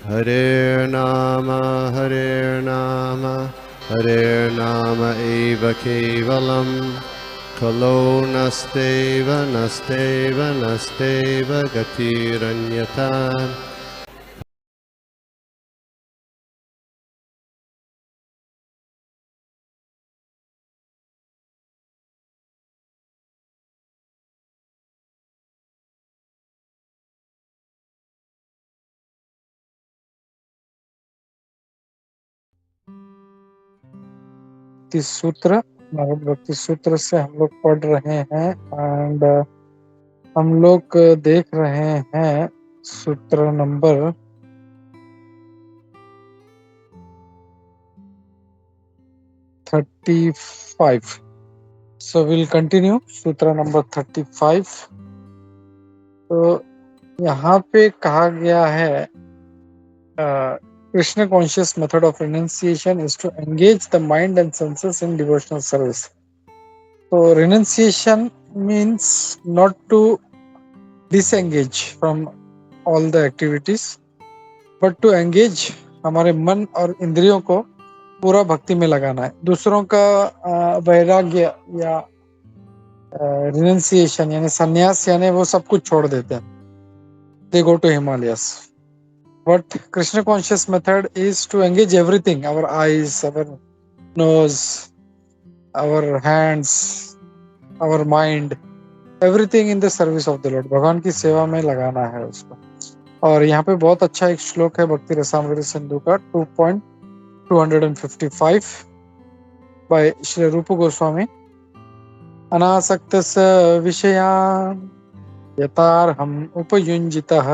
Hare Nama, Hare Nama eva kevalam, Kalo nasteva, nasteva, nasteva gatiranyata. सूत्र भगवत भक्ति सूत्र से हम लोग पढ़ रहे हैं एंड हम लोग देख रहे हैं सूत्र नंबर 35. सो विल कंटिन्यू सूत्र नंबर 35. तो यहाँ पे कहा गया है Krishna conscious method of renunciation is to engage the mind and senses in devotional service. So renunciation means not to disengage from all the activities, but to engage हमारे मन और इंद्रियों को पूरा भक्ति में लगाना है. दूसरों का वैराग्य या रिनंसिएशन यानी संन्यास यानी वो सब कुछ छोड़ देते हैं. They go to Himalayas. But Krishna conscious method is to engage everything, our eyes, our nose, our hands, our mind, everything in the service of the Lord. भगवान की सेवा में लगाना है उसको. और यहाँ पे बहुत अच्छा एक श्लोक है भक्ति रसामृत सिंधु का 2.255 by श्री रूप गोस्वामी. अनासक्तस्य विषयान् यतार्हम् उपयुञ्जितः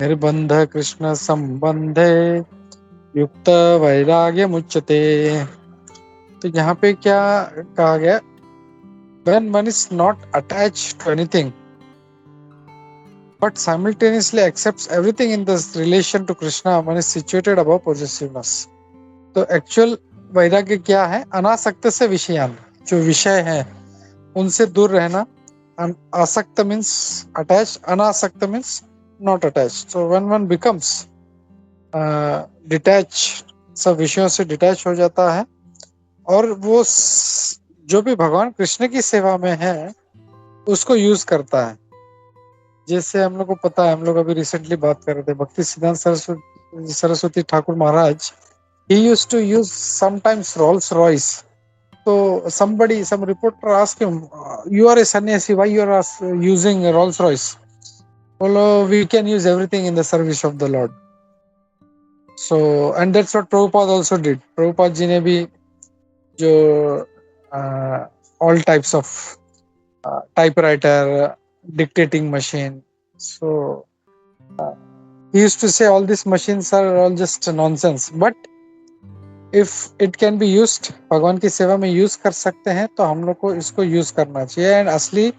निर्बंध कृष्ण संबंधे युक्त वैराग्य मुच्यते. तो यहाँ पे क्या कहा गया? When one is not attached to anything but simultaneously accepts everything in this relation to Krishna, one is situated above possessiveness. तो एक्चुअल वैराग्य क्या है? अनासक्त से विषयान, जो विषय है उनसे दूर रहना. आसक्त मीन्स अटैच, अनासक्त means not attached. So when one becomes detached, सब विषयों से डिटैच हो जाता है और वो जो भी भगवान कृष्ण की सेवा में है उसको यूज करता है. जैसे हम लोग को पता है, हम लोग अभी रिसेंटली बात कर रहे थे, भक्ति सिद्धांत सरस्वती ठाकुर महाराज, he used to use sometimes Rolls Royce. So somebody, some reporter asked him, you are a sannyasi, why you are using Rolls Royce? Well, we can use everything in the service of the Lord. So, and that's what Prabhupada also did. Prabhupada ji ने भी जो all types of typewriter, dictating machine. So he used to say all these machines are all just nonsense. But if it can be used, भगवान की सेवा में use कर सकते हैं तो हम लोग को इसको यूज करना चाहिए. एंड असली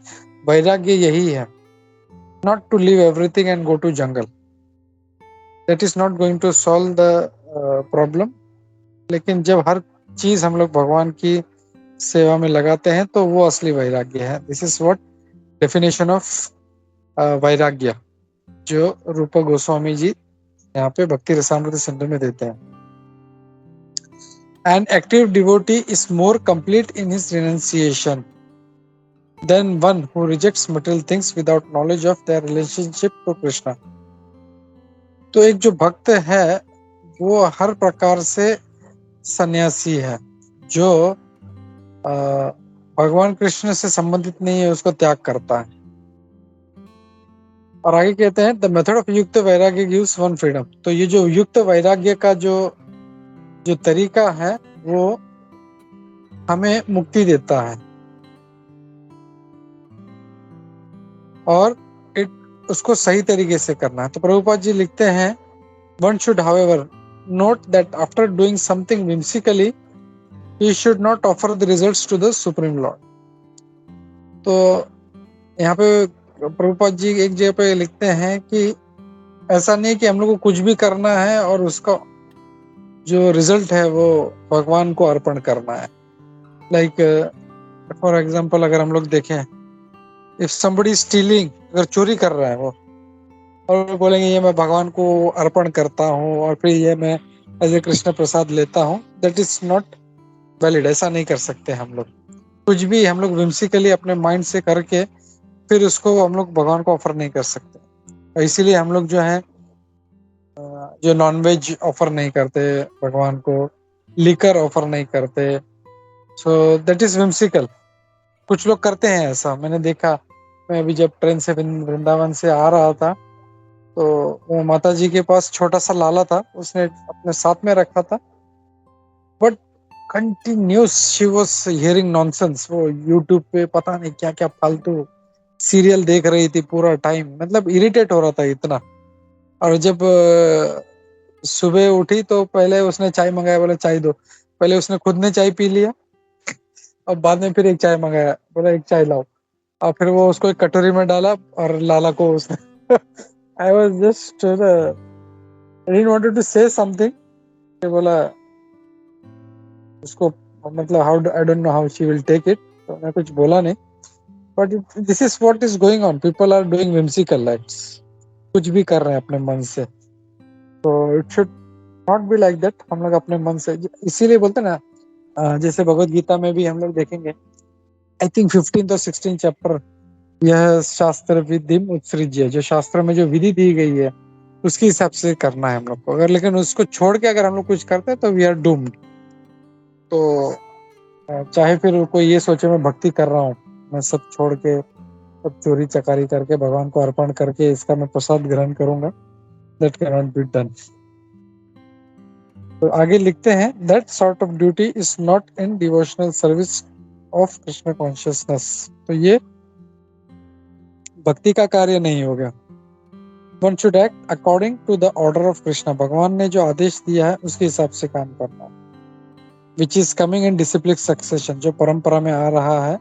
वैराग्य यही है, not to leave everything and go to jungle. That is not going to solve the problem. लेकिन जब हर चीज हम लोग भगवान की सेवा में लगाते हैं तो वो असली वैराग्य है. This is what definition of वैराग्य जो रूप गोस्वामी जी यहाँ पे भक्ति रसामृत सिंधु में देते हैं. An active devotee is more complete in his renunciation than one who rejects material things without knowledge of their relationship to Krishna. तो एक जो भक्त है वो हर प्रकार से सन्यासी है, जो भगवान कृष्ण से संबंधित नहीं है उसको त्याग करता है. और आगे कहते हैं द मेथड ऑफ युक्त वैराग्य गिव्स वन फ्रीडम. तो ये जो युक्त वैराग्य का जो तरीका है वो हमें मुक्ति देता है और उसको सही तरीके से करना है. तो प्रभुपाद जी लिखते हैं one should however note that after doing something whimsically he should not offer the results to the supreme lord. तो यहाँ पे प्रभुपाद जी एक जगह पे लिखते हैं कि ऐसा नहीं कि हम लोग को कुछ भी करना है और उसका जो रिजल्ट है वो भगवान को अर्पण करना है. लाइक फॉर एग्जांपल अगर हम लोग देखें, इफ somebody is stealing, अगर चोरी कर रहा है वो, और बोलेंगे ये मैं भगवान को अर्पण करता हूँ और फिर ये मैं एज ए कृष्ण प्रसाद लेता हूँ, दैट इज नॉट वैलिड। ऐसा नहीं कर सकते हम लोग। कुछ भी हम लोग विम्सिकली अपने माइंड से करके फिर उसको हम लोग भगवान को ऑफर नहीं कर सकते। और इसीलिए हम लोग जो है जो नॉनवेज ऑफर नहीं करते भगवान को, लिकर ऑफर नहीं करते, सो दैट इज विम्सिकल। कुछ लोग करते हैं ऐसा, मैंने देखा। मैं अभी जब ट्रेन से वृंदावन से आ रहा था तो वो माता जी के पास छोटा सा लाला था, उसने अपने साथ में रखा था, but continuous she was hearing nonsense. वो यूट्यूब पे पता नहीं क्या क्या फालतू सीरियल देख रही थी पूरा टाइम, मतलब इरिटेट हो रहा था इतना। और जब सुबह उठी तो पहले उसने चाय मंगाया, बोला चाय दो। पहले उसने खुद ने चाय पी लिया और बाद में फिर एक चाय मंगाया, बोला एक चाय लाओ। और फिर वो उसको एक कटोरी में डाला और लाला को उसने I was just I didn't wanted to say something. बोला उसको, मतलब how I don't know how she will take it, तो मैं कुछ बोला नहीं। But this is what is going on, people are doing whimsical acts, कुछ भी कर रहे हैं अपने मन से। तो it should not be like that. हम लोग अपने मन से, इसीलिए बोलते हैं ना, जैसे भगवत गीता में भी हम लोग देखेंगे, आई थिंक 15 और 16 चैप्टर, यह शास्त्र विधि उत्सृज्य, जो शास्त्र में जो विधि दी गई है उसके हिसाब से करना है हम लोग को। अगर लेकिन उसको छोड़ के अगर हम लोग कुछ करते हैं तो वी आर डूम्ड। तो चाहे फिर कोई ये सोचे मैं भक्ति कर रहा हूँ, मैं सब छोड़ के, सब चोरी चकारी करके भगवान को अर्पण करके इसका मैं प्रसाद ग्रहण करूंगा, that can not be done. तो आगे लिखते हैं, that sort of duty is not in devotional service of Krishna consciousness. तो ये भक्ति का कार्य नहीं हो गया। One should act according to the order of Krishna, भगवान ने जो आदेश दिया है उसके हिसाब से काम करना, which is coming in discipline succession, जो परंपरा में आ रहा है,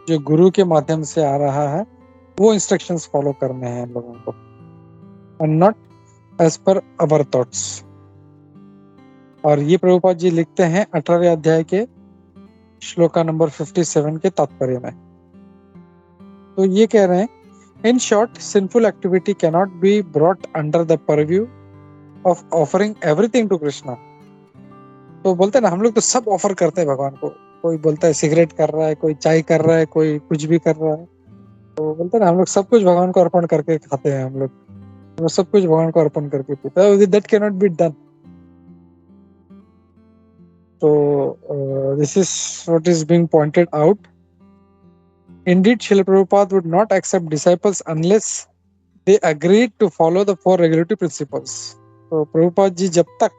जो गुरु के माध्यम से आ रहा है, वो इंस्ट्रक्शंस फॉलो करने हैं हम लोगों को, and not as per our thoughts. और ये प्रभुपाद जी लिखते हैं 18वें अध्याय के श्लोका नंबर 57 के तात्पर्य में। तो ये कह रहे हैं, in short sinful activity cannot be brought under the purview of offering everything to Krishna. तो बोलते हैं ना, हम लोग तो सब ऑफर करते हैं भगवान को। कोई बोलता है सिगरेट कर रहा है, कोई चाय कर रहा है, कोई कुछ भी कर रहा है। तो बोलते हैं ना, हम लोग सब कुछ भगवान को अर्पण करके खाते हैं, हम लोग सब कुछ भगवान को अर्पण करके पीते हैं। That can not be done. तो this is what is being pointed out. Indeed, Srila Prabhupada would not accept disciples unless they agreed to follow the 4 regulatory principles. तो प्रभुपाद जी जब तक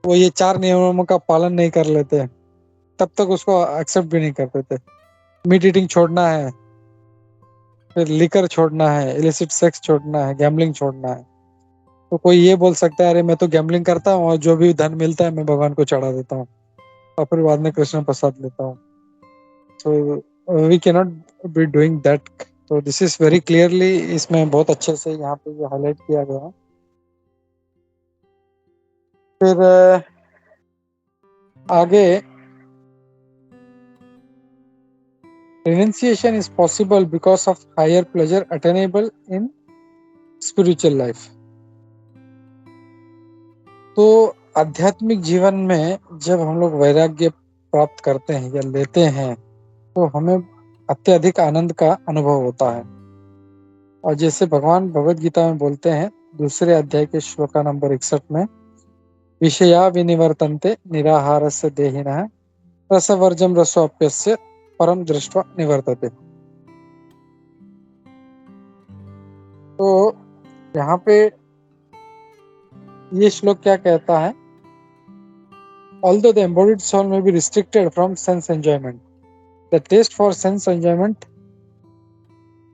वो ये 4 नियमों का पालन नहीं कर लेते तब तक उसको एक्सेप्ट भी नहीं करते थे। मीट ईटिंग छोड़ना है, फिर लिकर छोड़ना है, इलिसिट सेक्स छोड़ना है, गैम्बलिंग छोड़ना है। तो कोई ये बोल सकता है अरे मैं तो गैम्बलिंग करता हूँ और जो भी धन मिलता है मैं भगवान को चढ़ा देता हूँ और फिर बाद में कृष्ण प्रसाद लेता हूँ। तो we can not be doing that. तो दिस इज वेरी क्लियरली, इसमें बहुत अच्छे से यहाँ पे ये हाईलाइट किया गया है। फिर आगे, renunciation is possible because of higher pleasure attainable in spiritual life. तो आध्यात्मिक जीवन में जब हम लोग वैराग्य प्राप्त करते हैं या लेते हैं तो हमें अत्यधिक आनंद का अनुभव होता है। और जैसे भगवान भगवत गीता में बोलते हैं 2 अध्याय के श्लोका नंबर 61 में, विषया विनिवर्तन्ते निराहारस्य देहिनः रसवर्जम रसोऽप्यस्य परम दृष्ट्वा निवर्तते। तो यहाँ पे ये श्लोक क्या कहता है, although the embodied soul may be restricted from sense enjoyment, the taste for sense enjoyment,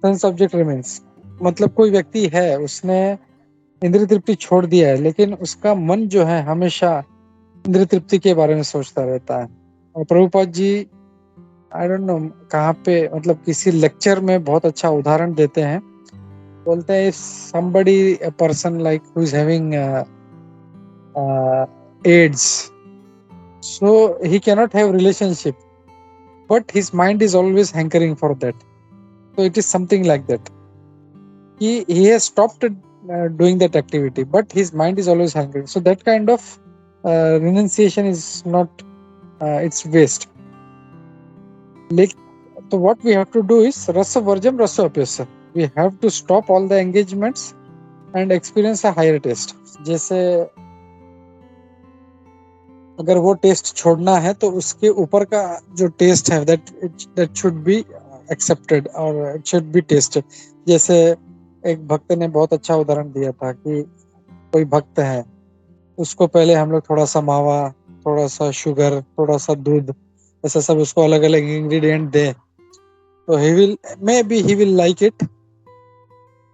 sense object remains। मतलब कोई व्यक्ति है, उसने इंद्रिय तृप्ति छोड़ दिया है लेकिन उसका मन जो है हमेशा इंद्रिय तृप्ति के बारे में सोचता रहता है। और प्रभुपाद जी आई डोंट नो कहाँ पे, मतलब किसी लेक्चर में बहुत अच्छा उदाहरण देते हैं। बोलते हैं, somebody a person like who is having AIDS, so he cannot have relationship but his mind is always hankering for that, so it is something like that। he has stopped doing that activity, but his mind is always hungry. So that kind of renunciation is not, it's waste. So what we have to do is rasa varjam rasa apyasa. We have to stop all the engagements and experience a higher taste. जैसे अगर वो test छोड़ना है तो उसके ऊपर का जो टेस्ट है that should be accepted और it should be tasted. जैसे एक भक्त ने बहुत अच्छा उदाहरण दिया था कि कोई भक्त है, उसको पहले हम लोग थोड़ा सा मावा, थोड़ा सा शुगर, थोड़ा सा दूध, ऐसा सब उसको अलग अलग इंग्रेडिएंट दे, तो he will like it.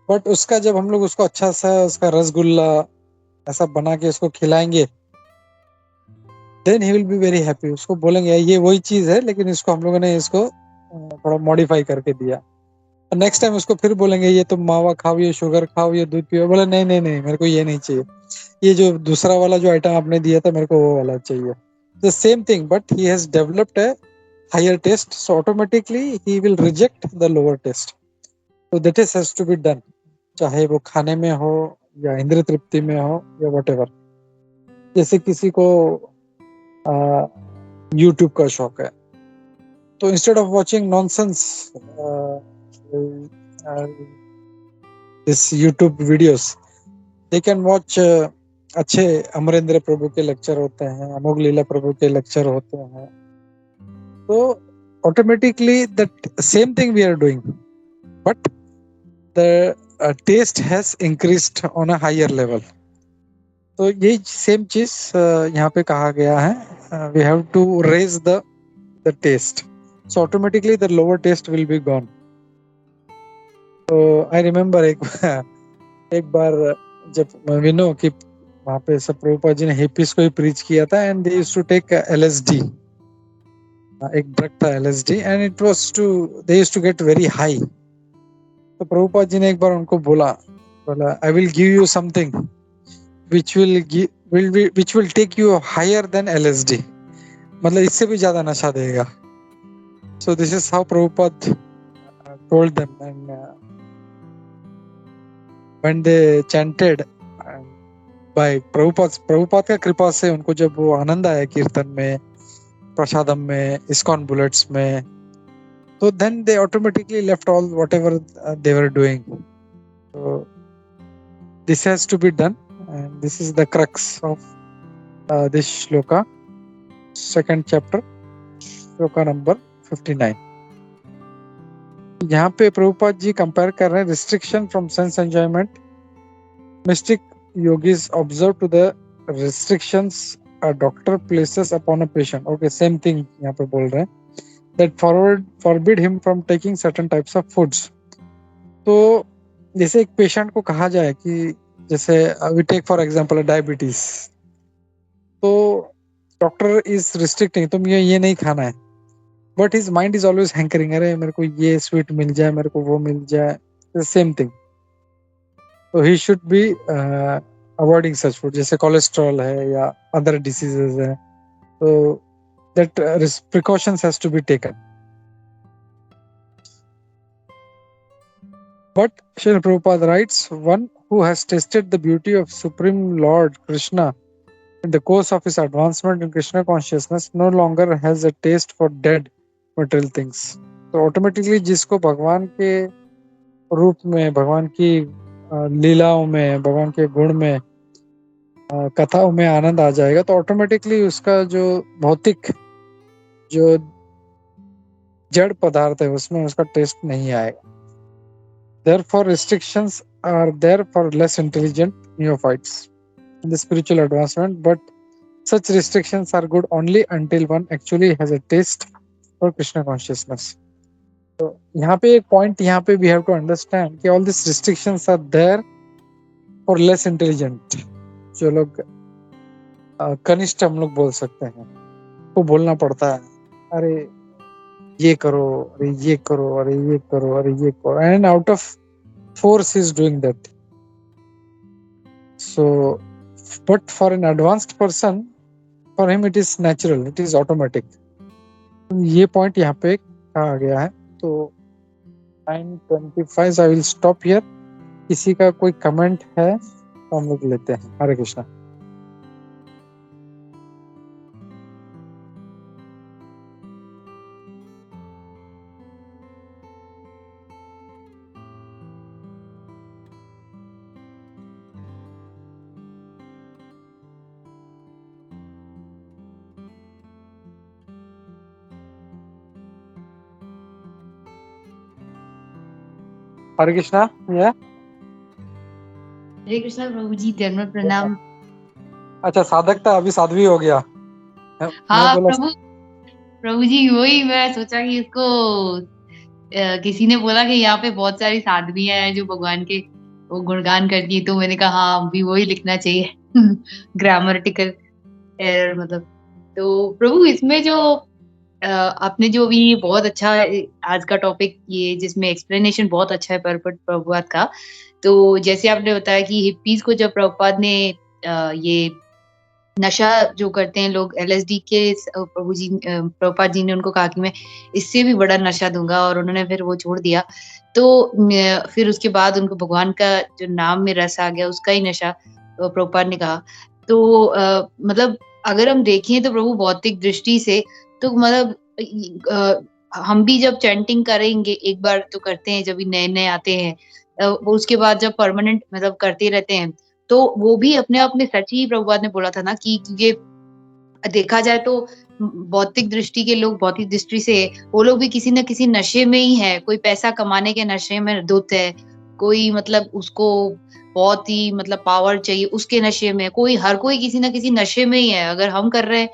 But उसका जब हम लोग उसको अच्छा सा उसका रसगुल्ला ऐसा बना के उसको खिलाएंगे, then he will be very happy. उसको बोलेंगे ये वही चीज है लेकिन इसको हम लोगों ने इसको थोड़ा मॉडिफाई करके दिया. नेक्स्ट टाइम उसको फिर बोलेंगे ये तुम मावा खाओ, ये शुगर खाओ, ये दूध पियो. बोले नहीं नहीं नहीं, मेरे को ये नहीं चाहिए, ये जो दूसरा वाला जो आइटम आपने दिया था मेरे को वो वाला चाहिए. The same thing, but he has developed a higher taste, so automatically he will reject the lower taste. so that is has to be done, चाहे वो खाने में हो या इंद्रिय तृप्ति में हो या whatever. जैसे किसी को YouTube का शौक है, तो instead of watching nonsense this YouTube videos, they can watch अच्छे अमरेंद्र प्रभु के लेक्चर होते हैं, अमोघ लीला प्रभु के लेक्चर होते हैं. तो automatically that same thing we are doing, but the taste has increased on a higher level. तो ये सेम चीज यहाँ पे कहा गया है, we have to raise the taste, so automatically the lower taste will be gone. तो I remember एक बार जब we know कि वहाँ पे सब प्रभुपाद जी ने हिप्पीज को ही प्रीच किया था, and they used to take LSD, एक ड्रग था LSD, and it was they used to get very high. तो प्रभुपाद जी ने एक बार उनको बोला I will give you something which will take you higher than LSD, मतलब इससे भी ज्यादा नशा देगा. So this is how Prabhupada told them, and when they chanted by Prabhupada का कृपा से उनको जब वो आनंद आया कीर्तन में, प्रसादम में, इस्कॉन बुलेट्स में, so then they automatically left all whatever they were doing. So this has to be done, and this is the crux of this shloka, second chapter, shloka number 59. यहाँ पे प्रभुपाद जी कंपेयर कर रहे हैं restriction from sense enjoyment. Mystic yogis observe to the restrictions a doctor places upon a patient. Okay, same thing यहाँ पे बोल रहे हैं, that forbid him from taking certain types of foods. तो जैसे एक पेशेंट को कहा जाए कि जैसे we take for example diabetes, तो डॉक्टर इज रिस्ट्रिक्टिंग, तुम ये नहीं खाना है, but his mind is always hankering, अरे मेरे को ये स्वीट मिल जाए, मेरे को वो मिल जाए, सेम थिंग. तो he should be avoiding such food. जैसे कोलेस्ट्रॉल है या अदर डिसीजेज है, तो that precautions has to be taken. But Srila Prabhupada writes, one who has tasted the beauty of Supreme Lord Krishna in the course of his advancement in Krishna consciousness no longer has a taste for dead material things. तो automatically जिसको भगवान के रूप में, भगवान की लीलाओं में, भगवान के गुण में, कथाओं में आनंद आ जाएगा, तो ऑटोमेटिकली उसका जो भौतिक जो जड़ पदार्थ है उसमें उसका टेस्ट नहीं आएगा. Therefore restrictions are there for less intelligent neophytes in the spiritual advancement, but such restrictions are good only until one actually has a taste for Krishna consciousness. तो यहाँ पे एक पॉइंट यहाँ पे we have to understand कि all these restrictions are there for less intelligent, जो लोग कनिष्ठ हम लोग बोल सकते हैं, को बोलना पड़ता है, अरे ये करो, अरे ये करो, अरे ये करो, अरे ये करो, and out of force is doing that. So but for an advanced person, for him it is natural, it is automatic. ये पॉइंट यहाँ पे कहा गया है. तो 9:25 I will stop here. किसी का कोई कमेंट है तो हम लोग लेते हैं। हरे कृष्णा। हरे कृष्णा। या हरे कृष्णा प्रभु जी, दंडवत प्रणाम। अच्छा, साधक था अभी साध्वी हो गया। मैं हाँ बोला प्रभु जी, वही मैं सोचा कि इसको किसी ने बोला कि यहाँ पे बहुत सारी साध्वियां हैं जो भगवान के वो गुणगान करती है, तो मैंने कहा हाँ अभी वही लिखना चाहिए। ग्रामटिकल एरर मतलब। तो प्रभु इसमें जो आपने जो भी बहुत अच्छा आज का टॉपिक ये जिसमें एक्सप्लेनेशन बहुत अच्छा है प्रभुपाद का। तो जैसे आपने बताया कि हिप्पीज को जब प्रभुपाद ने ये नशा जो करते हैं लोग एलएसडी के प्रभुपाद जी ने उनको कहा कि मैं इससे भी बड़ा नशा दूंगा, और उन्होंने फिर वो छोड़ दिया। तो फिर उसके बाद उनको भगवान का जो नाम में रस आ गया, उसका ही नशा प्रभुपाद ने कहा। तो मतलब अगर हम देखें तो प्रभु भौतिक दृष्टि से तो मतलब हम भी जब चैंटिंग करेंगे एक बार तो करते हैं, जब भी नए नए आते हैं वो उसके बाद जब परमानेंट मतलब करते रहते हैं, तो वो भी अपने आप में सच ही प्रभुपाद ने बोला था ना कि ये देखा जाए तो भौतिक दृष्टि के लोग भौतिक दृष्टि से वो लोग भी किसी न किसी नशे में ही है। कोई पैसा कमाने के नशे में धुत है, कोई मतलब उसको बहुत ही मतलब पावर चाहिए उसके नशे में, हर कोई किसी न किसी नशे में ही है। अगर हम कर रहे हैं,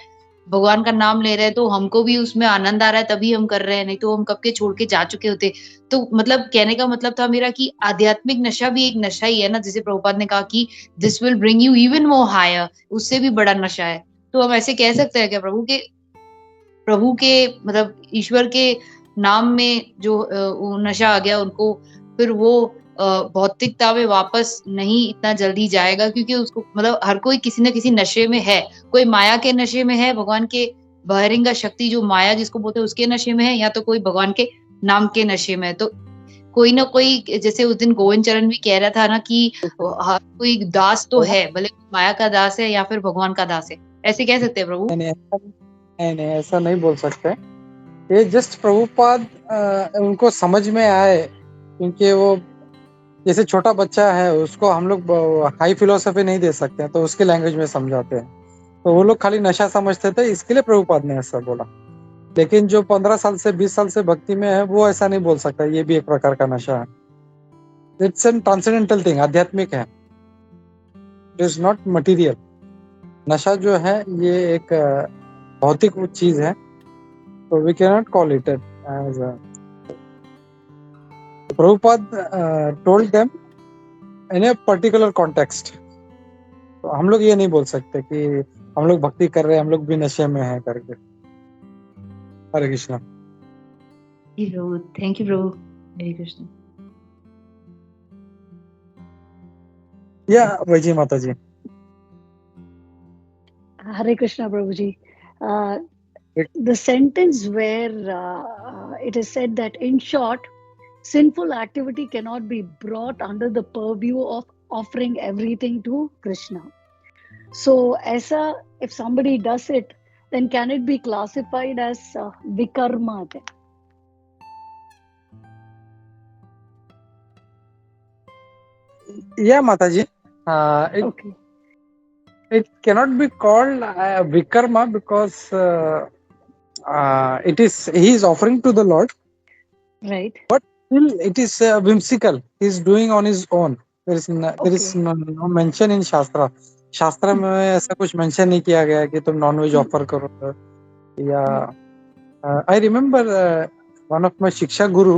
भगवान का नाम ले रहे हैं तो हमको भी उसमें आनंद आ रहा है तभी हम कर रहे हैं, नहीं तो हम कब के छोड़ के जा चुके होते। तो मतलब कहने का मतलब था मेरा कि आध्यात्मिक नशा भी एक नशा ही है ना, जैसे प्रभुपाद ने कहा कि this will bring you even more higher, उससे भी बड़ा नशा है। तो हम ऐसे कह सकते हैं क्या प्रभु के मतलब ईश्वर के नाम में जो वो नशा आ गया उनको, फिर वो भौतिकता में वापस नहीं इतना जल्दी जाएगा, क्योंकि उसको मतलब हर कोई किसी न किसी नशे में है। कोई माया के नशे में है, भगवान के बहिरंग शक्ति जो माया जिसको बोलते हैं उसके नशे में है, या तो कोई भगवान के नाम के नशे में है। तो कोई ना कोई, जैसे उस दिन गोविंद चरण भी कह रहा था ना कि हर कोई दास तो है, भले माया का दास है या फिर भगवान का दास है। ऐसे कह सकते हैं प्रभु? नहीं, ऐसा नहीं बोल सकते। ये जस्ट प्रभुपाद उनको समझ में आए, क्योंकि वो जैसे छोटा बच्चा है उसको हम लोग हाई फिलोसफी नहीं दे सकते, तो उसके लैंग्वेज में समझाते हैं। तो वो लोग खाली नशा समझते थे, इसके लिए प्रभुपाद ने ऐसा बोला। लेकिन जो 15 साल से 20 साल से भक्ति में है वो ऐसा नहीं बोल सकता ये भी एक प्रकार का नशा है। इट्स एन ट्रांसेंडेंटल थिंग, आध्यात्मिक है, इट इज नॉट मटीरियल। नशा जो है ये एक भौतिक चीज है, तो we can not call it as Prabhupada told them in a particular context. तो हम लोग ये नहीं बोल सकते कि हम लोग भक्ति कर रहे हैं, हम लोग भी नशे में हैं करके। हरे कृष्णा। थैंक यू प्रभु। हरे कृष्ण। या वैजी माता जी। Hare Krishna Prabhuji. The sentence where it is said that in short, sinful activity cannot be brought under the purview of offering everything to Krishna. So, aisa, if somebody does it, then can it be classified as vikarma then? Yeah, Mataji. Okay. It cannot be called vikarma because he is offering to the Lord, Right. but still it is whimsical. He is doing on his own. There is no mention in Shastra. शास्त्र में ऐसा कुछ mention नहीं किया गया कि तुम nonveg offer करो या I remember one of my शिक्षा गुरु,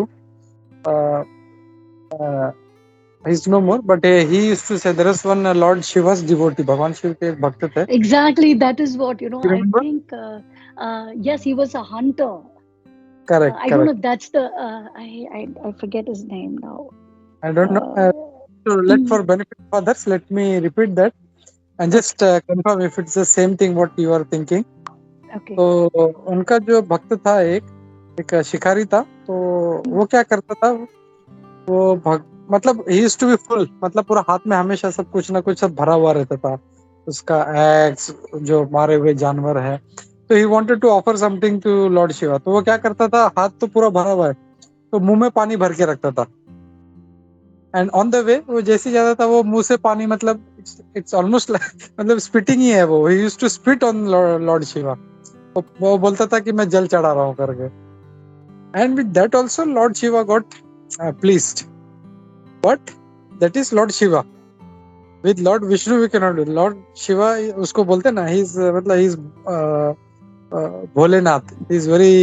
he's no more, but he used to say there is one Lord Shiva's devotee, भगवान शिव के एक भक्त थे. Exactly, that is what, You I remember? think yes, he was a hunter. Correct. I don't know, that's the I forget his name now. I don't know. So for benefit of others, let me repeat that and just confirm if it's the same thing what you are thinking. Okay. तो उनका जो भक्त था एक शिकारी था, तो वो क्या करता था, वो मतलब he used to be full, मतलब पूरा हाथ में हमेशा सब कुछ ना कुछ सब भरा हुआ रहता था, उसका एग्स जो मारे हुए जानवर है, तो he wanted to offer something to lord Shiva. तो वो क्या करता था, हाथ तो पूरा भरा हुआ है तो मुंह में पानी भर के रखता था, एंड ऑन द वे वो जैसे जाता था वो मुंह से पानी, मतलब इट्स ऑलमोस्ट मतलब स्पिटिंग ही है वो, he used to spit on lord Shiva. वो बोलता था कि मैं जल चढ़ा रहा हूँ करके, and with that also lord Shiva got pleased, but that is lord Shiva. With lord Vishnu we can not do. Lord Shiva उसको बोलते ना, ही इज मतलब he is Bholenath, he is very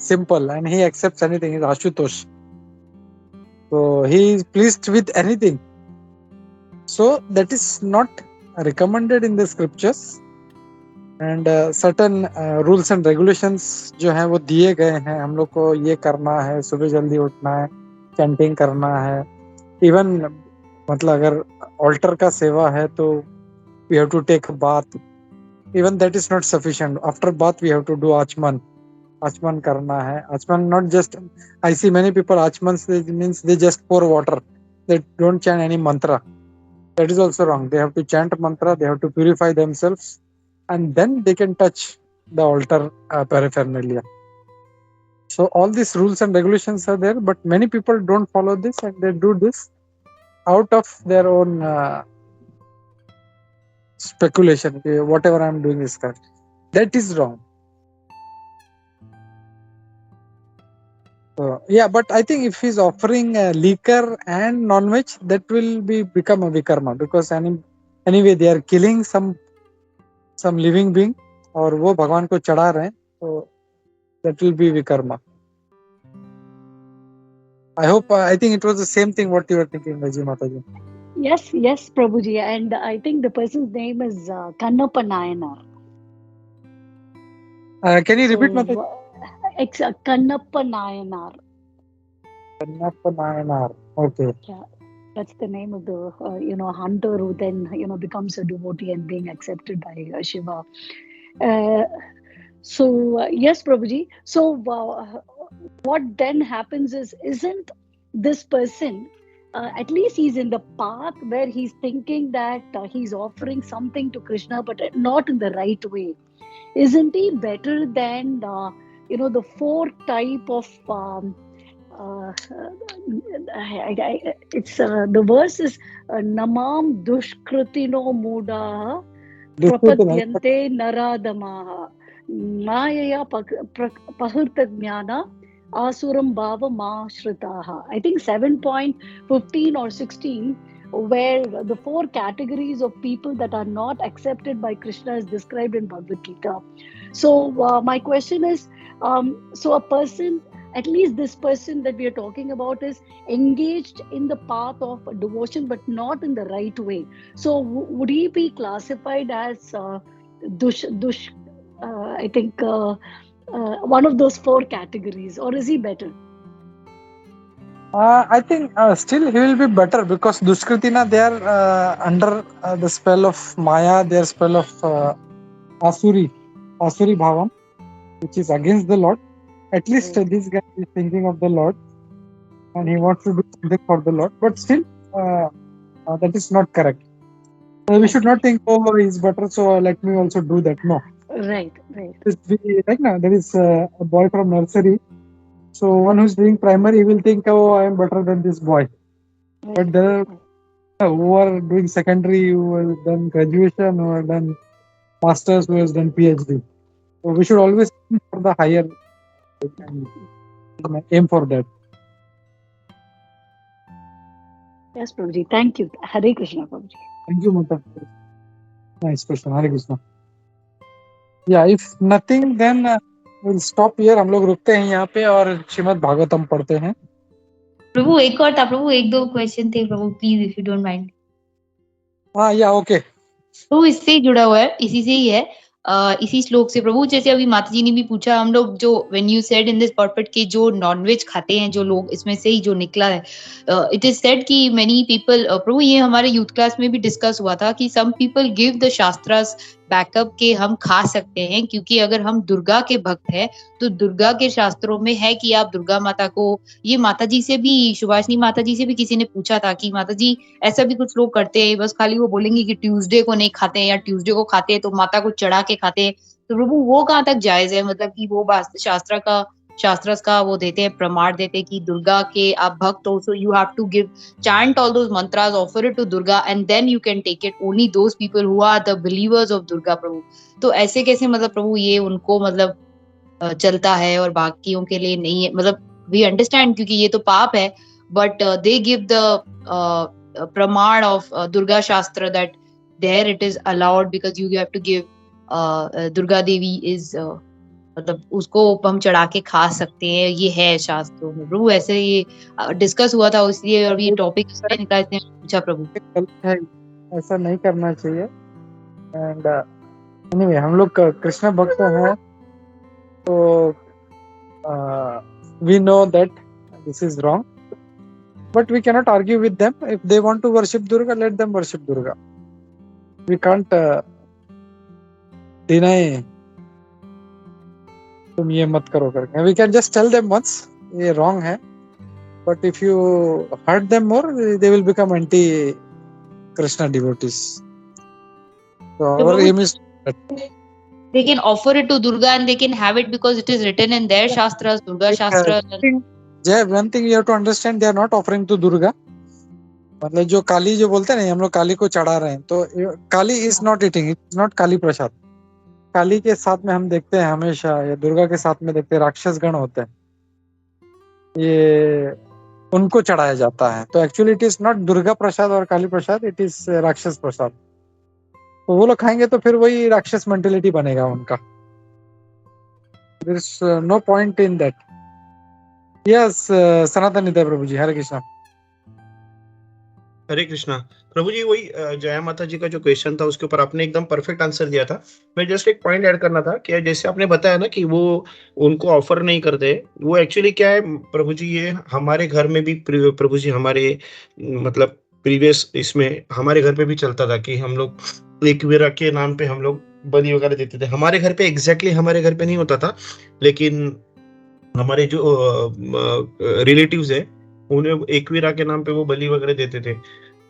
simple and he accepts anything, he is Ashutosh, so he is pleased with anything, so that is not recommended in the scriptures, and certain rules and regulations जो हैं वो दिए गए हैं, हम लोग को ये करना है, सुबह जल्दी उठना है, चैंटिंग करना है, इवन मतलब अगर ऑल्टर का सेवा है तो we have to take a bath, even that is not sufficient, after bath we have to do आचमन करना है। आचमन not just, I see many people आचमन means they just pour water, they don't chant any mantra, that is also wrong. They have to chant mantra, they have to purify themselves, and then they can touch the altar paraphernalia. So all these rules and regulations are there, but many people don't follow this and they do this out of their own speculation, whatever I am doing is correct. That is wrong. Yeah, but I think if he's offering liquor and non-veg, that will become a vikarma, because anyway they are killing some living being, और वो भगवान को चढ़ा रहे हैं, तो that will be vikarma. I think it was the same thing what you were thinking, Raji Mataji. Yes, Prabhuji, and I think the person's name is Kannappa Nayanar. Can you repeat, Mataji? It's Kannappa Nayanar. Kannappa Nayanar. Okay. Yeah, that's the name of the hunter who then becomes a devotee and being accepted by Shiva. Yes, Prabhuji. So what then happens is, isn't this person, at least he's in the path where he's thinking that he's offering something to Krishna, but not in the right way. Isn't he better than the four type of it's the verse is namam dushkritino muda prapadyante naradamaha mayaya pahurta jnana asuram bhava mashritaha. I think 7.15 or 16, where the four categories of people that are not accepted by Krishna is described in Bhagavad Gita. So my question is, so a person, at least this person that we are talking about, is engaged in the path of devotion but not in the right way. So would he be classified as I think one of those four categories, or is he better? I think still he will be better, because Dushkritina, they are under the spell of Maya, their spell of Asuri Bhavam, which is against the Lord. At least this guy is thinking of the Lord and he wants to do something for the Lord, but still that is not correct. We should not think, oh, he's better, so let me also do that. No. Right. There is a boy from nursery. So one who's doing primary, he will think, oh, I am better than this boy. Right. But there are who are doing secondary, who have done graduation, who have done masters, who has done PhD. So we should always aim for the higher and aim for that. Yes, Prabhuji. Thank you. Hare Krishna, Prabhuji. Thank you, Mata. Nice question. Hare Krishna. Yeah, if nothing, then we'll stop here. हम लोग रुकते हैं यहाँ पे और श्रीमद् भागवतम पढ़ते हैं. प्रभु एक और था प्रभु, एक दो क्वेश्चन थे प्रभु, please if you don't mind. हाँ या ओके. तो इससे जुड़ा हुआ है, इसी से ही है, इसी श्लोक से प्रभु. जैसे अभी माता जी ने भी पूछा, हम लोग जो when you said in this purport के जो नॉनवेज खाते हैं जो लोग, इसमें से ही जो निकला है, इट इज सेड कि मेनी पीपल, प्रभु ये हमारे यूथ क्लास में भी डिस्कस हुआ था कि some people give the shastras backup के हम खा सकते हैं, क्योंकि अगर हम दुर्गा के भक्त हैं तो दुर्गा के शास्त्रों में है कि आप दुर्गा माता को, ये माता जी से भी, सुभाषिनी माता जी से भी किसी ने पूछा था कि माता जी ऐसा भी कुछ लोग करते हैं, बस खाली वो बोलेंगे कि ट्यूसडे को नहीं खाते हैं या ट्यूसडे को खाते हैं तो माता को चढ़ा के खाते हैं। तो प्रभु वो कहाँ तक जायज है, मतलब कि वो शास्त्रस का वो देते हैं, प्रमाण देते हैं कि दुर्गा के आप भक्त हो, so you have to give, chant all those mantras, offer it to Durga, and then you can take it. Only those people who are the believers of Durga प्रभु। तो ऐसे कैसे, मतलब प्रभु ये उनको मतलब चलता है और बाकियों के लिए नहीं है, मतलब वी अंडरस्टैंड क्योंकि ये तो पाप है, but they give the praman of Durga shastra that there it is allowed because you have to give, Durga Devi is मतलब उसको हम चढ़ा के खा सकते हैं, ये है शास्त्रों में प्रभु। ऐसे ये डिस्कस हुआ था इसलिए, और ये टॉपिक इसलिए निकाला इसलिए पूछा प्रभु। गलत है, ऐसा नहीं करना चाहिए। एंड एनीवे हम लोग कृष्ण भक्त हैं, तो we know that this is wrong, but we cannot argue with them. If they want to worship Durga, let them worship Durga. We can't deny तुम ये मत करो करके। We can just tell them once ये wrong है, but if you hurt them more, they will become anti Krishna devotees. So our aim is they can offer it to Durga and they can have it because it is written in their shastras, Durga shastra. one thing you have to understand, they are not offering to Durga. मतलब जो काली जो बोलते हैं ना, हम लोग काली को चढ़ा रहे हैं, तो Kali is not eating, it's not Kali prasad. Kali के साथ में हम देखते हैं हमेशा, या दुर्गा के साथ में देखते हैं राक्षस गण होते हैं, ये उनको चढ़ाया जाता है। तो actually it is not Durga prasad और काली प्रसाद, इट इज राक्षस प्रसाद। तो वो लोग खाएंगे तो फिर वही राक्षस मेंटेलिटी बनेगा उनका। There is no point in that. Yes Sanatan Nitya Prabhu जी, हरे कृष्णा। हरे कृष्णा प्रभु जी, वही जया माता जी का जो क्वेश्चन था उसके ऊपर आपने एकदम परफेक्ट आंसर दिया था। मैं जस्ट एक पॉइंट ऐड करना था कि जैसे आपने बताया ना कि वो उनको ऑफर नहीं करते, वो एक्चुअली क्या है प्रभु जी, ये हमारे घर में भी प्रभु जी, हमारे मतलब प्रीवियस इसमें हमारे घर पे भी चलता था कि हम लोग एक वीरा के नाम पे हम लोग बलि वगैरह देते थे। हमारे घर पे एग्जैक्टली हमारे घर पे नहीं होता था, लेकिन हमारे जो रिलेटिव्स है उन्हें एकवीरा के नाम पे वो बलि वगैरह देते थे।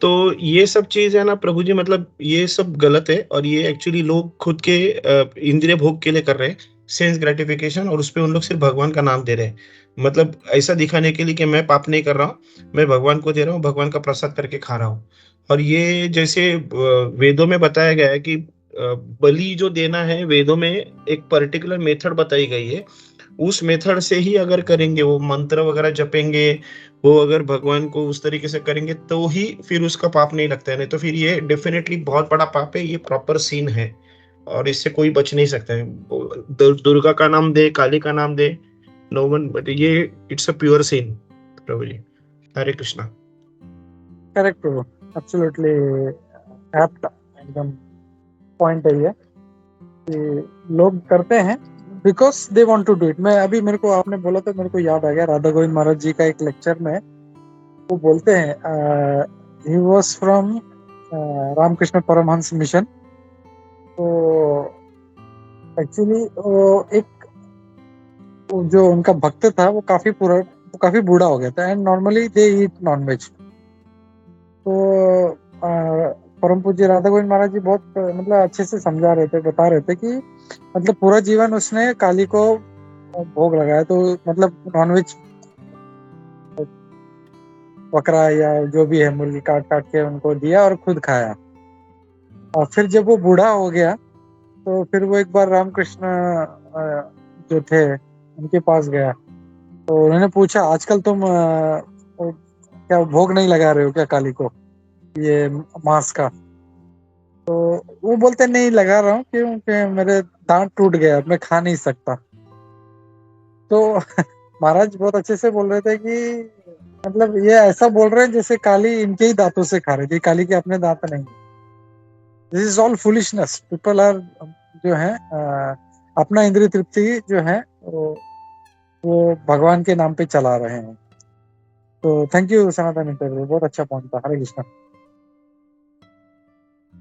तो ये सब चीज है ना प्रभु जी, मतलब ये सब गलत है, और ये एक्चुअली लोग खुद के इंद्रिय भोग के लिए कर रहे हैं, सेंस ग्रेटिफिकेशन, और उसपे उन लोग सिर्फ भगवान का नाम दे रहे हैं, मतलब ऐसा दिखाने के लिए कि मैं पाप नहीं कर रहा हूँ, मैं भगवान को दे रहा हूँ, भगवान का प्रसाद करके खा रहा हूँ। और ये जैसे वेदों में बताया गया है कि बलि जो देना है, वेदों में एक पर्टिकुलर मेथड बताई गई है, उस मेथड से ही अगर करेंगे, वो मंत्र वगैरह जपेंगे, वो अगर भगवान को उस तरीके से करेंगे तो ही फिर उसका पाप नहीं लगता है, नहीं तो फिर ये डेफिनेटली बहुत बड़ा पाप है, ये प्रॉपर सीन है और इससे कोई बच नहीं सकता है। दुर्गा का नाम दे, काली का नाम दे, नो वन, बट ये it's a pure sin Prabhu ji. Hare Krishna. Correct Prabhu, absolutely apt, एकदम पॉइंट है ये कि लोग करते हैं because they want to do it. मैं अभी, मेरे को आपने बोला तो मेरे को याद आ गया, राधा गोविंद महाराज जी का एक लेक्चर में वो बोलते हैं, he was from Ramakrishna Paramahamsa mission. तो एक्चुअली वो जो उनका भक्त था वो काफी बूढ़ा हो गया था, and normally they eat nonveg. तो परम पूज्य राधा गोविंद महाराज जी बहुत मतलब अच्छे से समझा रहे थे, बता रहे थे कि मतलब पूरा जीवन उसने काली को भोग लगाया, तो मतलब नॉनवेज बकरा या जो भी है मुर्गी काट के उनको दिया और खुद खाया। और फिर जब वो बूढ़ा हो गया तो फिर वो एक बार रामकृष्ण जो थे उनके पास गया, तो उन्होंने पूछा, आजकल तुम क्या भोग नहीं लगा रहे हो क्या काली को, ये मांस का? तो वो बोलते नहीं लगा रहा हूँ क्योंकि मेरे दांत टूट गया, मैं खा नहीं सकता। तो महाराज बहुत अच्छे से बोल रहे थे कि मतलब ये ऐसा बोल रहे हैं जैसे काली इनके ही दांतों से खा रही थी, काली के अपने दांत नहीं। This is all foolishness. People are जो है अपना इंद्रिय तृप्ति जो है वो भगवान के नाम पे चला रहे हैं। तो थैंक यू सनातन इंटरव्यू, बहुत अच्छा पॉइंट था। हरे कृष्णा।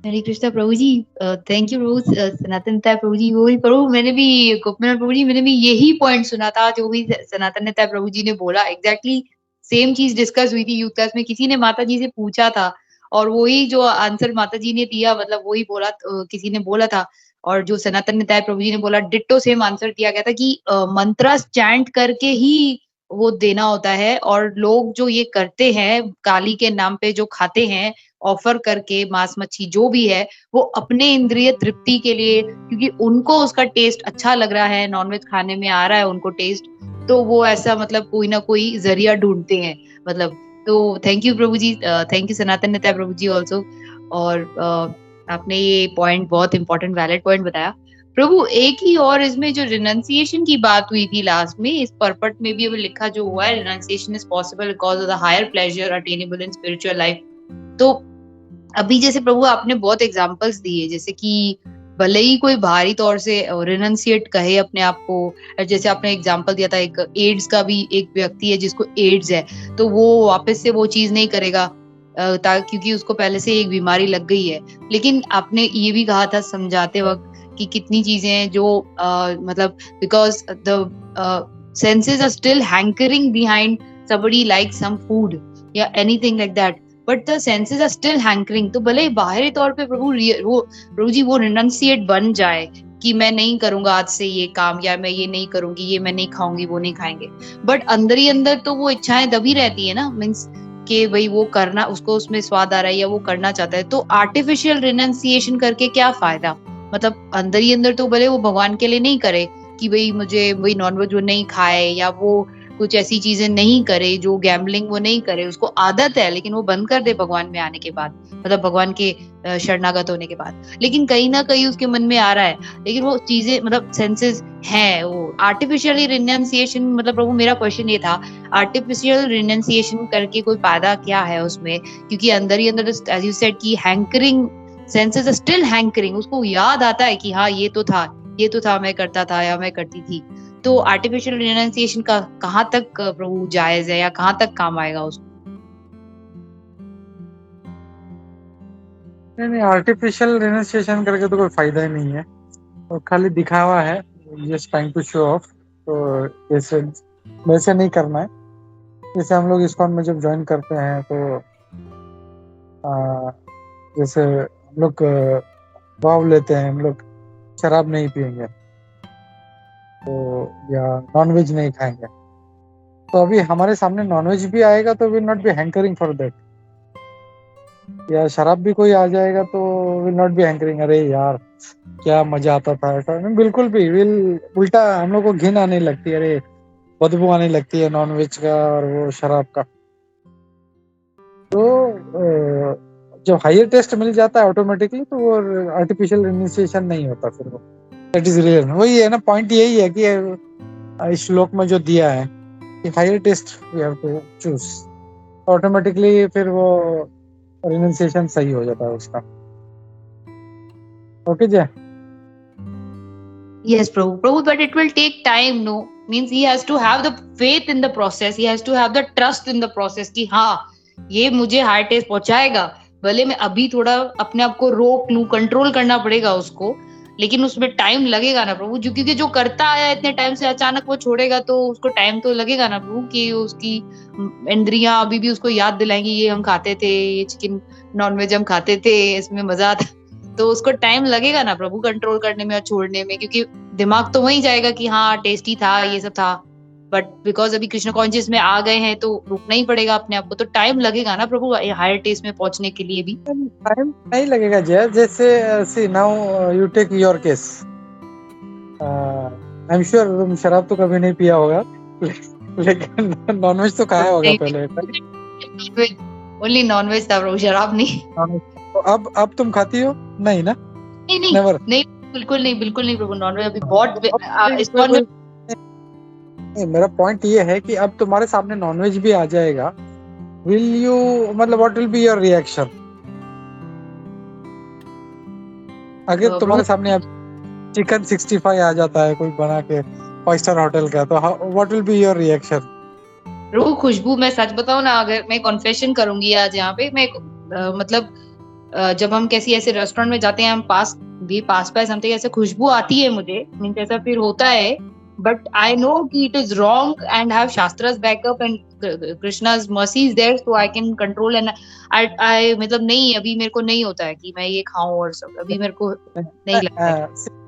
हरे कृष्णा प्रभु जी। थैंक यू प्रभु। सनातन नेता प्रभु जी, वही प्रभु मैंने भी गोपनाथ प्रभु जी, मैंने भी यही पॉइंट सुना था जो भी सनातन नेता प्रभु जी ने बोला। एग्जैक्टली सेम चीज डिस्कस हुई थी यूथ क्लास में। किसी ने माता जी से पूछा था और वही जो आंसर माता जी ने दिया, मतलब वही बोला, किसी ने बोला था। और जो सनातन नेता प्रभु जी ने बोला, डिट्टो सेम आंसर दिया गया था कि मंत्रा चैंट करके ही वो देना होता है। और लोग जो ये करते हैं काली के नाम पे, जो खाते हैं ऑफर करके मांस मच्छी जो भी है, वो अपने इंद्रिय तृप्ति के लिए, क्योंकि उनको उसका टेस्ट अच्छा लग रहा है, नॉनवेज खाने में आ रहा है उनको टेस्ट, तो वो ऐसा मतलब कोई ना कोई जरिया ढूंढते हैं मतलब। तो थैंक यू प्रभु जी, thank you Sanatan Neta Prabhu ji also. और आपने ये पॉइंट बहुत इंपॉर्टेंट वैलिड पॉइंट बताया प्रभु। एक ही और इसमें जो रिनंसिएशन की बात हुई थी लास्ट में, इस परपट में भी अभी लिखा जो हुआ है, renunciation is possible because of the higher pleasure attainable in spiritual life. तो अभी जैसे प्रभु आपने बहुत एग्जांपल्स दिए, जैसे कि भले ही कोई बाहरी तौर से रिनंसिएट कहे अपने आप को, जैसे आपने एग्जांपल दिया था एक एड्स का भी, एक व्यक्ति है जिसको एड्स है, तो वो वापस से वो चीज नहीं करेगा क्योंकि उसको पहले से एक बीमारी लग गई है। लेकिन आपने ये भी कहा था समझाते वक्त कि कितनी चीजें हैं जो मतलब because the senses are still hankering behind somebody like some food या anything like that, but the senses are still hankering। तो भले बाहरी तौर पे प्रभु जी वो रिनंसिएट बन जाए कि मैं नहीं करूंगा आज से ये काम, या मैं ये नहीं करूंगी, ये मैं नहीं खाऊंगी, वो नहीं खाएंगे, बट अंदर ही अंदर तो वो इच्छाएं दबी रहती है ना, मीन्स कि भाई वो करना, उसको उसमें स्वाद आ रहा है या वो करना चाहता है। तो आर्टिफिशियल रिनंसिएशन करके क्या फायदा, मतलब अंदर ही अंदर तो भले वो भगवान के लिए नहीं करे कि भाई मुझे वही नॉनवेज वो नहीं खाए, या वो कुछ ऐसी चीजें नहीं करे, जो गैम्बलिंग वो नहीं करे, उसको आदत है लेकिन वो बंद कर दे भगवान में आने के बाद, मतलब भगवान के शरणागत होने के बाद। लेकिन कहीं ना कहीं उसके मन में आ रहा है, लेकिन वो चीजें मतलब सेंसेस हैं वो आर्टिफिशियली रिनंसिएशन। मतलब प्रभु मेरा क्वेश्चन ये था, आर्टिफिशियल रिनंसिएशन करके कोई फायदा क्या है उसमें, क्योंकि अंदर ही अंदर एज यू सेड की hankering, senses are still hankering, उसको याद आता है कि हाँ ये तो था, मैं करता था या मैं करती थी। तो आर्टिफिशियल रिनंसिएशन का कहाँ तक प्रभु जायज है या कहाँ तक काम आएगा उसको? नहीं, आर्टिफिशियल रिनंसिएशन करके तो कोई फायदा ही नहीं है, और खाली दिखावा है, just trying to show off. तो जैसे वैसे नहीं करना है। जैसे हम लोग इस्कॉन में जब ज्वाइन करते हैं तो जैसे हम लोग भाव लेते हैं, हम लोग शराब नहीं पिएंगे तो, या नॉनवेज नहीं खाएंगे। तो अभी हमारे सामने नॉनवेज भी आएगा तो will not be hankering for that, या शराब भी कोई आ जाएगा तो विल नॉट बी हैंकरिंग, अरे यार क्या मजा आता था ऐसा, बिल्कुल भी। विल उल्टा हम लोग को घिन आने लगती है, अरे बदबू आने लगती है नॉनवेज का और वो शराब का। तो जब हायर टेस्ट मिल जाता है ऑटोमेटिकली, तो वो आर्टिफिशियल रिनंसिएशन नहीं होता फिर वो। That is real. वही है ना, पॉइंट यही है कि इस श्लोक में जो दिया है कि higher taste we have to choose, automatically फिर वो रिनंसिएशन सही हो जाता है उसका। Okay ji. Yes, Prabhu, but it will take time, no? Means he has to have the faith in the process. He has to have the trust in the process कि हाँ ये मुझे हाई टेस्ट पहुंचाएगा, भले मैं अभी थोड़ा अपने आप को रोक लूं, कंट्रोल करना पड़ेगा उसको, लेकिन उसमें टाइम लगेगा ना प्रभु, क्योंकि जो करता आया इतने टाइम से अचानक वो छोड़ेगा तो उसको टाइम तो लगेगा ना प्रभु, कि उसकी इंद्रियां अभी भी उसको याद दिलाएंगी ये हम खाते थे, ये चिकन नॉनवेज हम खाते थे, इसमें मजा आता, तो उसको टाइम लगेगा ना प्रभु कंट्रोल करने में और छोड़ने में, क्योंकि दिमाग तो वही जाएगा कि हाँ टेस्टी था ये सब था, बट बिकॉज अभी कृष्ण कॉन्शियस में आ गए हैं तो रुकना ही पड़ेगा अपने आप को, तो टाइम लगेगा ना प्रभु हायर टेस्ट में पहुंचने के लिए भी। टाइम नहीं लगेगा जय। जैसे see now you take your case, I am sure तुम शराब तो कभी नहीं पिया होगा, लेकिन नॉनवेज तो खाया होगा पहले। ओनली नॉनवेज था प्रभु, शराब नहीं। तो अब तुम खाती हो? नहीं ना? नहीं Never. नहीं बिल्कुल नहीं प्रभु, नॉनवेज अभी बहुत मेरा पॉइंट ये है कि अब तुम्हारे सामने नॉनवेज भी आ जाएगा, विल यू, मतलब what will be your reaction? अगर तुम्हारे सामने अब चिकन 65 आ जाता है कोई बना के 5 स्टार होटल का, तो what will be your reaction? Prabhu Khushbu, मैं सच बताऊं ना, अगर मैं कॉन्फेशन करूंगी आज यहाँ पे, मैं मतलब जब हम किसी ऐसे रेस्टोरेंट में जाते हैं, हम पास बाय समथिंग, ऐसे खुशबू आती है मुझे, मीन्स ऐसा फिर होता है, बट आई नो कि it is wrong and have shastras backup and Krishna's mercy is there, so I can control and I मतलब नहीं, अभी मेरे को नहीं होता है कि मैं ये खाऊं और सब, अभी मेरे को नहीं लगता है।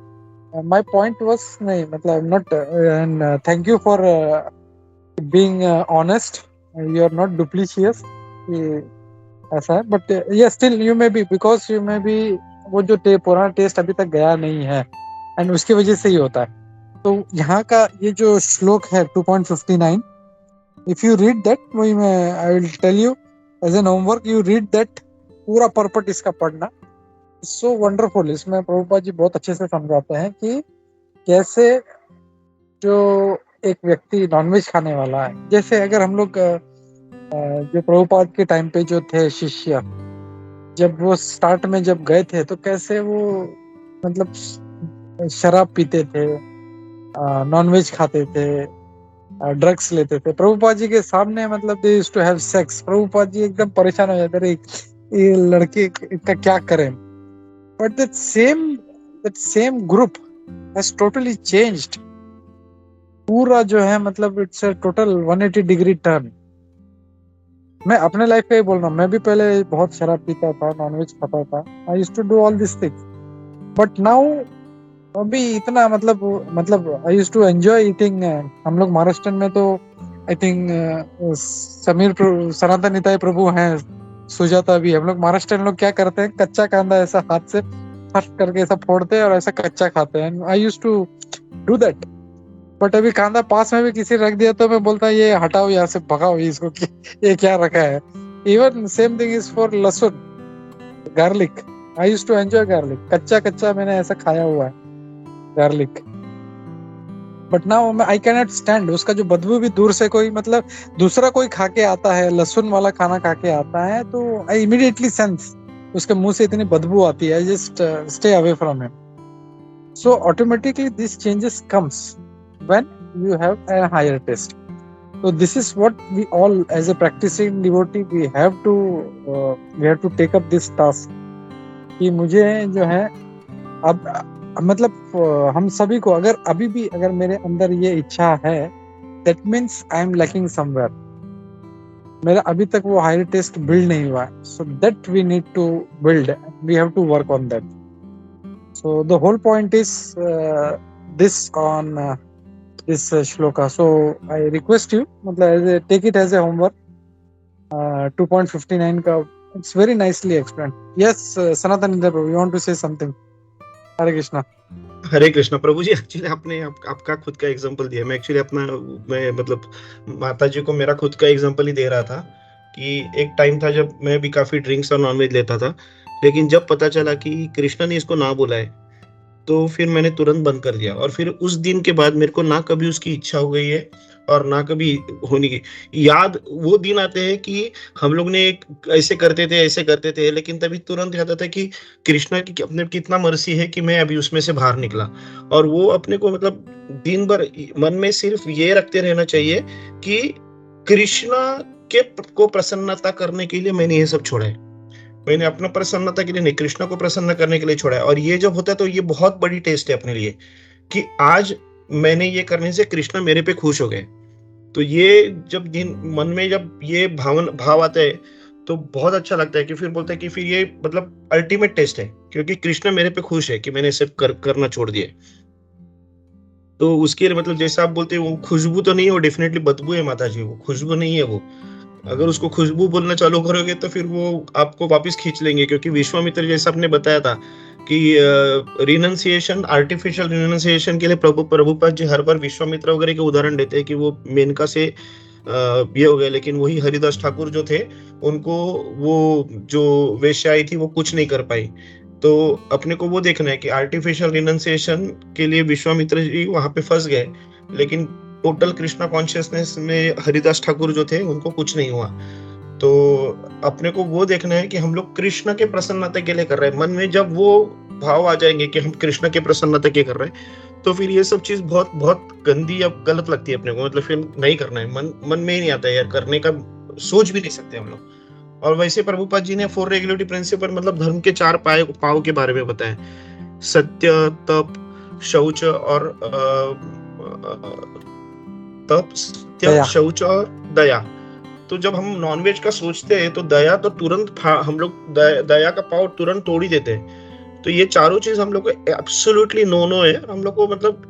My point was नहीं, मतलब not and thank you for being honest. You are not duplicitous. ऐसा है, but yeah, still you may be, because you may be वो जो पुराना टेस्ट अभी तक गया नहीं है, एंड उसकी वजह से ही होता है। तो यहाँ का ये जो श्लोक है 2.59, if you read that, वही मैं I will tell you as an homework, you read that, पूरा पर्पट इसका पढ़ना, सो वंडरफुल। इसमें प्रभुपाद जी बहुत अच्छे से समझाते हैं कि कैसे जो एक व्यक्ति नॉनवेज खाने वाला है, जैसे अगर हम लोग जो प्रभुपाद के टाइम पे जो थे शिष्य, जब वो स्टार्ट में जब गए थे तो कैसे वो मतलब शराब पीते थे, नॉनवेज खाते थे, ड्रग्स लेते थे प्रभुपाद जी के सामने, मतलब they used to have sex. Prabhupada ji एकदम परेशान हो जाते, ये लड़के का क्या करें। But that same group has totally changed. पूरा जो है मतलब it's a total 180 degree turn. मैं अपने लाइफ का ही बोल रहा हूँ, मैं भी पहले बहुत शराब पीता था, नॉनवेज खाता था, I used to do all this things, but now अभी इतना मतलब I used to enjoy eating. हम लोग महाराष्ट्र में तो आई थिंक सनातन निताय प्रभु हैं, सुजाता भी। हम लोग महाराष्ट्र में लोग क्या करते हैं, कच्चा कांदा ऐसा हाथ से फट करके ऐसा फोड़ते हैं और ऐसा कच्चा खाते हैं। I used to do that, but अभी कांदा पास में भी किसी रख दिया तो मैं बोलता ये हटाओ यहाँ से, भगाओ इसको, ये क्या रखा है। Even same thing is for लहसुन, garlic. I used to enjoy garlic, कच्चा मैंने ऐसा खाया हुआ है garlic, but now I can not stand उसका जो बदबू भी दूर से कोई मतलब दूसरा कोई खा के आता है, लहसुन वाला खाना खा के आता है, तो आई इमीडिएटली सेंस उसके मुंह से इतनी बदबू आती है, I just stay away from him. So automatically this changes comes when you have a higher taste. So this is what we all as a practicing devotee we have to take up this task कि मुझे जो है अब मतलब हम सभी को अगर मेरे अंदर ये इच्छा है, that means I am lacking somewhere, मेरा अभी तक वो हायर टेस्ट बिल्ड नहीं हुआ है, so that we need to build, we have to work on that. So the whole point is this on this shloka. So I request you, मतलब take it as a homework. 2.59 का it's very nicely explained. Yes, Sanatan Indra Prabhu, you want to say something? Hare Krishna. Hare Krishna Prabhu ji. Actually आपने आपका खुद का example दिया। मैं actually मैं मतलब माता जी को मेरा खुद का एग्जांपल ही दे रहा था कि एक टाइम था जब मैं भी काफी ड्रिंक्स और नॉनवेज लेता था, लेकिन जब पता चला कि कृष्णा ने इसको ना बोला है तो फिर मैंने तुरंत बंद कर दिया। और फिर उस दिन के बाद मेरे को ना कभी उसकी इच्छा हो गई है और ना कभी होने की। याद वो दिन आते हैं कि हम लोग ने ऐसे करते थे, लेकिन तभी तुरंत याद आता है कि कृष्णा की अपने कितना मर्सी है कि मैं अभी उसमें से बाहर निकला। और वो अपने को मतलब दिन भर मन में सिर्फ ये रखते रहना चाहिए कि कृष्णा को प्रसन्नता करने के लिए मैंने ये सब छोड़ा है। मैंने अपना प्रसन्नता के लिए नहीं, कृष्णा को प्रसन्न करने के लिए छोड़ा है। और ये जब होता है तो ये बहुत बड़ी टेस्ट है अपने लिए कि आज मैंने ये करने से कृष्णा मेरे पे खुश हो गए। तो ये जब मन में जब ये भाव आता है तो बहुत अच्छा लगता है कि फिर बोलता है कि फिर ये मतलब अल्टीमेट टेस्ट है, क्योंकि कृष्णा मेरे पे खुश है कि मैंने सिर्फ करना छोड़ दिया। तो उसके मतलब जैसे आप बोलते हैं वो खुशबू तो नहीं है, वो डेफिनेटली बदबू है माता जी, वो खुशबू नहीं है। वो अगर उसको खुशबू बोलना चालू करोगे तो फिर वो आपको वापस खींच लेंगे, क्योंकि विश्वामित्र जैसा आपने बताया था कि रिनंसिएशन, आर्टिफिशियल रिनंसिएशन के लिए प्रभुपाद जी हर बार विश्वामित्र वगैरह के उदाहरण देते हैं कि वो मेनका से ये हो गए, लेकिन वही हरिदास ठाकुर जो थे उनको वो जो वेश्या आई थी वो कुछ नहीं कर पाई। तो अपने को वो देखना है कि आर्टिफिशियल रिनंसिएशन के लिए विश्वामित्र जी वहां पे फंस गए, लेकिन टोटल कृष्णा कॉन्शियसनेस में हरिदास ठाकुर जो थे उनको कुछ नहीं हुआ। तो अपने को वो देखना है कि हम लोग कृष्ण के प्रसन्नता के लिए कर रहे हैं। मन में जब वो भाव आ जाएंगे कि हम कृष्ण के प्रसन्नता के कर रहे हैं तो फिर ये सब चीज बहुत बहुत गंदी या गलत लगती है अपने को, मतलब फिर नहीं करना है। मन में ही नहीं आता है यार, करने का सोच भी नहीं सकते हम लोग। और वैसे प्रभुपाद जी ने 4 रेगुलेटरी प्रिंसिपल मतलब धर्म के 4 पाव के बारे में बताए, सत्य, तप, शौच और तप, सत्य, दया। शौच और दया। तो जब हम नॉनवेज का सोचते हैं तो दया तो तुरंत हम लोग दया का पाव तुरंत तोड़ ही देते हैं। तो ये चारों चीज हम लोग को एब्सोल्युटली नो है। हम लोग को मतलब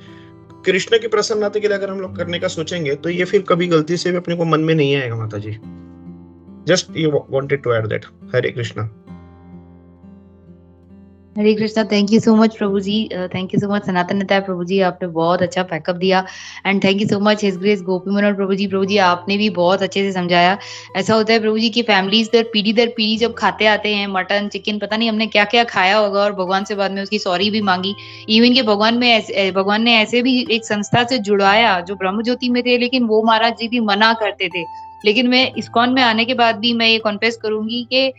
कृष्ण की प्रसन्नता के लिए अगर हम लोग करने का सोचेंगे तो ये फिर कभी गलती से भी अपने को मन में नहीं आएगा माता जी। Just you wanted to add that. Hare Krishna. Hare Krishna. Thank you so much प्रभु जी। Thank you so much Sanatan Neta Prabhu ji, आपने बहुत अच्छा पैकअप दिया। And thank you so much his grace Gopi Manohar Prabhu ji आपने भी बहुत अच्छे से समझाया। ऐसा होता है प्रभु जी की फैमिलीज दर पीढ़ी जब खाते आते हैं मटन चिकन, पता नहीं हमने क्या क्या खाया होगा, और भगवान से बाद में उसकी सॉरी भी मांगी। इवन के भगवान ने ऐसे भी एक संस्था से जुड़वाया जो ब्रह्म ज्योति में थे, लेकिन वो महाराज जी भी मना करते थे। लेकिन मैं इस्कॉन में आने के बाद भी मैं ये कॉन्फेस करूंगी कि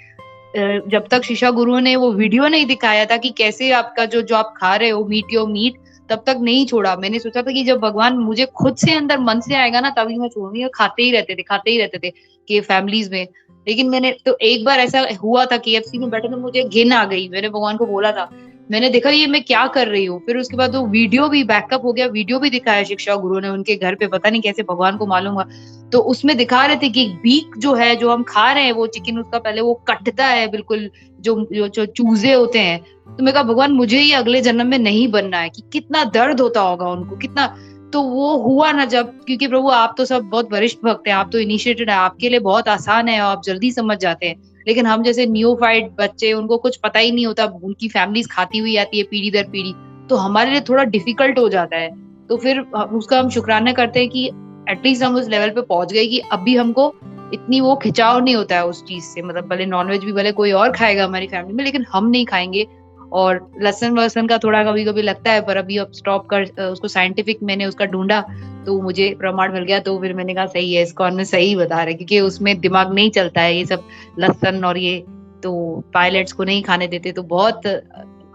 जब तक शीशा गुरुओं ने वो वीडियो नहीं दिखाया था कि कैसे आपका जो आप खा रहे हो मीट, तब तक नहीं छोड़ा। मैंने सोचा था कि जब भगवान मुझे खुद से अंदर मन से आएगा ना तभी मैं छोड़ूंगी। और खाते ही रहते थे कि फैमिलीज में। लेकिन मैंने तो एक बार ऐसा हुआ था KFC में बैठे तो मुझे घिन आ गई। मैंने भगवान को बोला था, मैंने देखा ये मैं क्या कर रही हूँ। फिर उसके बाद वो वीडियो भी बैकअप हो गया, वीडियो भी दिखाया शिक्षा गुरु ने उनके घर पे, पता नहीं कैसे भगवान को मालूम हुआ। तो उसमें दिखा रहे थे कि बीक जो है जो हम खा रहे हैं वो चिकन, उसका पहले वो कटता है बिल्कुल, जो चूजे होते हैं। तो मैं कहा भगवान मुझे ही अगले जन्म में नहीं बनना है, कि कितना दर्द होता होगा उनको, कितना। तो वो हुआ ना जब, क्योंकि प्रभु आप तो सब बहुत वरिष्ठ भक्त हैं, आप तो इनिशिएटेड है, आपके लिए बहुत आसान है, आप जल्दी समझ जाते हैं। लेकिन हम जैसे न्यूफाइड बच्चे, उनको कुछ पता ही नहीं होता, उनकी फैमिलीज खाती हुई आती है पीढ़ी दर पीढ़ी, तो हमारे लिए थोड़ा डिफिकल्ट हो जाता है। तो फिर उसका हम शुक्राना करते हैं कि एटलीस्ट हम उस लेवल पे पहुंच गए कि अभी हमको इतनी वो खिंचाव नहीं होता है उस चीज से। मतलब भले नॉनवेज भी भले कोई और खाएगा हमारी फैमिली में, लेकिन हम नहीं खाएंगे। और लहसुन वसन का थोड़ा कभी कभी लगता है, पर अभी अब स्टॉप कर उसको साइंटिफिक मैंने उसका ढूंढा तो मुझे प्रमाण मिल गया। तो फिर मैंने कहा सही है, इस्कॉन में सही बता रहे, क्योंकि उसमें दिमाग नहीं चलता है ये सब लहसुन और ये, तो पायलट्स को नहीं खाने देते। तो बहुत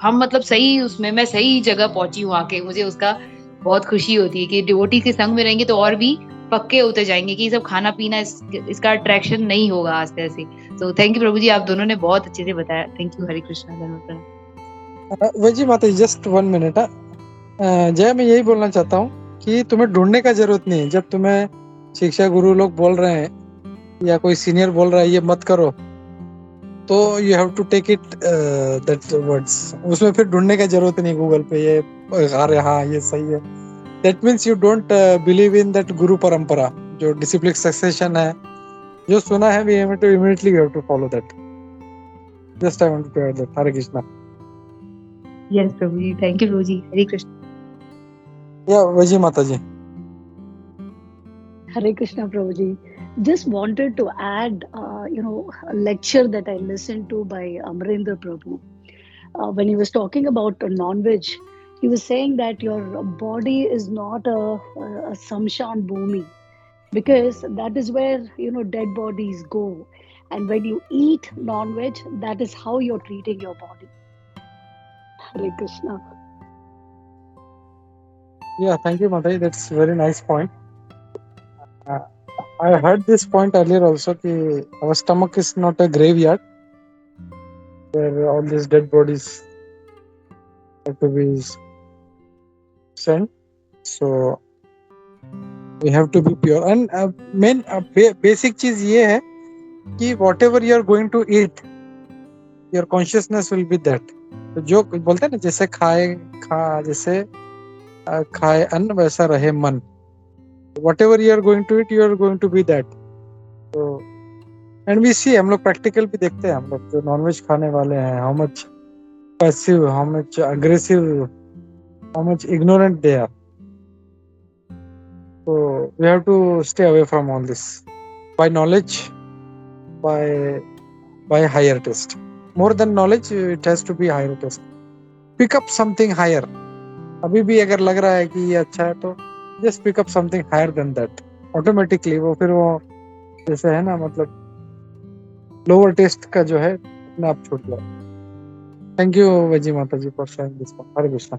हम मतलब सही उसमें, मैं सही जगह पहुंची हूँ आके। मुझे उसका बहुत खुशी होती है कि डिवोटी के संग में रहेंगे तो और भी पक्के होते जाएंगे कि ये सब खाना पीना इसका अट्रैक्शन नहीं होगा आस्ते आस्ते। तो थैंक यू प्रभु जी, आप दोनों ने बहुत अच्छे से बताया। Thank you. हरे कृष्णा। धन्यवाद। वजी माता जी जस्ट 1 मिनट। जय, मैं यही बोलना चाहता हूँ कि तुम्हें ढूंढने का जरूरत नहीं है। जब तुम्हें शिक्षा गुरु लोग बोल रहे हैं या कोई सीनियर बोल रहा है ये मत करो, तो you have to take it that words. उसमें फिर ढूंढने का जरूरत नहीं गूगल पे ये अरे हाँ ये सही है। That means you don't believe in that guru parampara, जो डिसिप्लिन सक्सेशन है, जो सुना है we have to immediately we have to follow that. Just I want to add that. Hare Krishna. Yes प्रभु जी, थैंक यू प्रभु जी। हरे कृष्णा। या वजी माता जी। Hare Krishna Prabhuji. Just wanted to add, a lecture that I listened to by Amarendra Prabhu. When he was talking about non-veg, he was saying that your body is not a samshan bhumi, because that is where, dead bodies go. And when you eat non-veg, that is how you're treating your body. Hare Krishna. Yeah, thank you, Mataji. That's a very nice point. I heard this point earlier also कि our stomach is not a graveyard where all these dead bodies have to be sent. So we have to be pure. And main basic चीज ये है कि whatever you are going to eat, your consciousness will be that. तो जो बोलते हैं ना, जैसे जैसे खाए अन्न वैसा रहे मन। Whatever you are going to eat, you are going to be that. So, and we see, हम लोग प्रैक्टिकल भी देखते हैं, हम लोग जो नॉनवेज खाने वाले हैं, how much passive, how much aggressive, how much ignorant they are. So we have to stay away from all this by knowledge, by higher test. More than knowledge, it has to be higher test. Pick up something higher. अभी भी अगर लग रहा है कि ये अच्छा है तो just pick up something higher than that. Automatically वो फिर वो जैसे है ना, मतलब lower taste का जो है अपने आप छूट जाए। Thank you वजी माता जी for sharing this one. Hare Krishna.